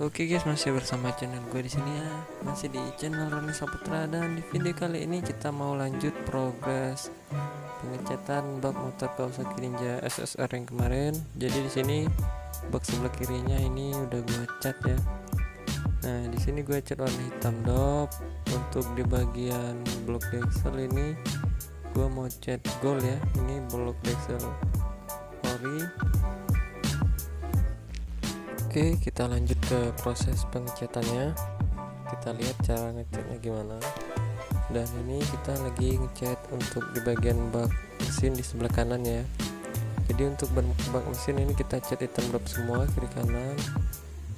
Oke guys, masih bersama channel gue di sini ya. Masih di channel Roni Saputra, dan di video kali ini kita mau lanjut progres pengecatan bak motor Kawasaki Ninja SSR yang kemarin. Jadi di sini bak sebelah kirinya ini udah gue cat ya. Nah, di sini gue cat warna hitam dop. Untuk di bagian blok deksel ini gue mau cat gold ya. Ini blok deksel ori. Oke, kita lanjut ke proses pengecatannya. Kita lihat cara ngecatnya gimana. Dan ini kita lagi ngecat untuk di bagian bak mesin di sebelah kanan ya. Jadi untuk bak mesin ini kita cat hitam drop semua kiri kanan.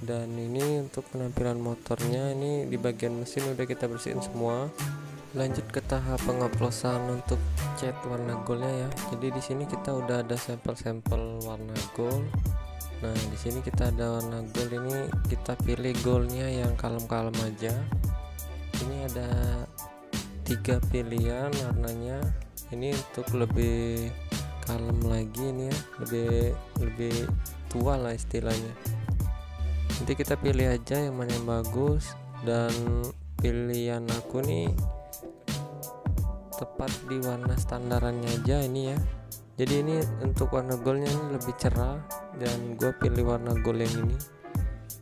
Dan ini untuk penampilan motornya, ini di bagian mesin udah kita bersihin semua. Lanjut ke tahap pengoplosan untuk cat warna goldnya ya. Jadi di sini kita udah ada sampel-sampel warna gold. Nah, di sini kita ada warna gold, ini kita pilih goldnya yang kalem-kalem aja. Ini ada 3 pilihan warnanya. Ini untuk lebih kalem lagi ini ya, lebih tua lah istilahnya. Nanti kita pilih aja yang mana yang bagus, dan pilihan aku nih tepat di warna standarannya aja ini ya. Jadi ini untuk warna goldnya ini lebih cerah, dan gue pilih warna gold yang ini.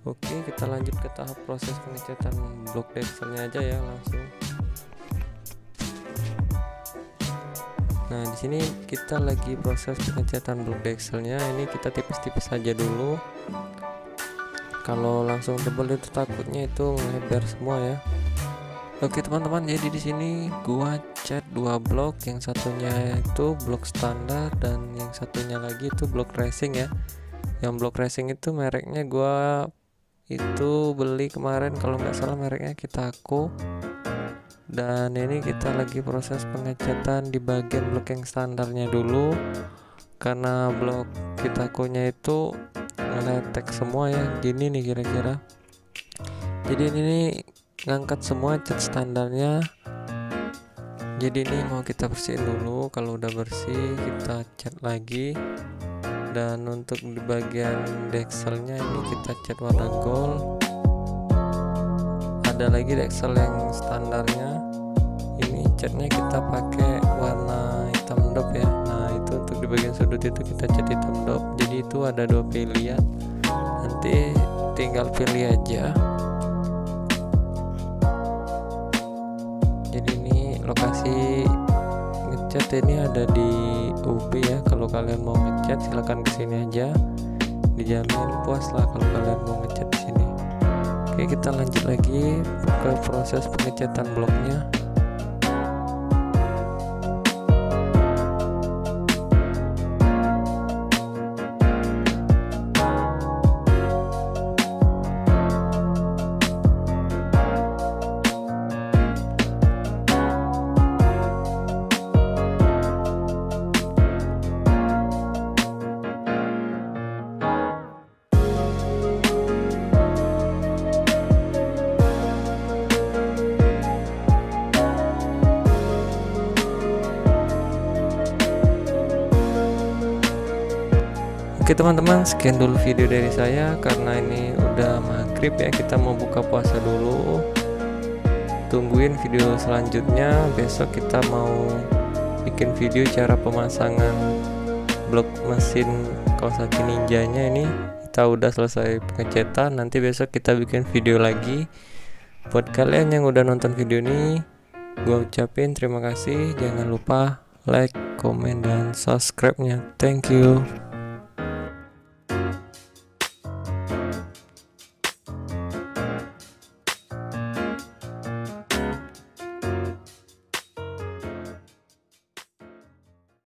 Oke, kita lanjut ke tahap proses pengecatan blok dekselnya aja ya langsung. Nah, di sini kita lagi proses pengecatan blok dekselnya. Ini kita tipis-tipis aja dulu. Kalau langsung tebal itu takutnya itu ngelebar semua ya. Oke teman-teman, jadi di sini gua cat 2 blok, yang satunya itu blok standar dan yang satunya lagi itu blok racing ya. Yang blok racing itu mereknya gua itu beli kemarin kalau nggak salah mereknya Kitako. Dan ini kita lagi proses pengecatan di bagian blok yang standarnya dulu, karena blok Kitakonya itu ngeletek semua ya, gini nih kira-kira. Jadi ini ngangkat semua cat standarnya. Jadi ini mau kita bersihin dulu. Kalau udah bersih kita cat lagi. Dan untuk di bagian dekselnya ini kita cat warna gold. Ada lagi deksel yang standarnya, ini catnya kita pakai warna hitam dop ya. Nah, itu untuk di bagian sudut itu kita cat hitam dop. Jadi itu ada 2 pilihan, nanti tinggal pilih aja. Jadi ini lokasi ngecat ini ada di UB ya. Kalau kalian mau ngecat silahkan kesini aja, dijamin puas lah kalau kalian mau ngecat di sini. Oke, kita lanjut lagi ke proses pengecatan bloknya. Oke teman-teman, sekian dulu video dari saya, karena ini udah maghrib ya, kita mau buka puasa dulu. Tungguin video selanjutnya, besok kita mau bikin video cara pemasangan blok mesin Kawasaki Ninjanya. Ini kita udah selesai pengecetan, nanti besok kita bikin video lagi. Buat kalian yang udah nonton video ini, gue ucapin terima kasih. Jangan lupa like, komen, dan subscribe nya. Thank you.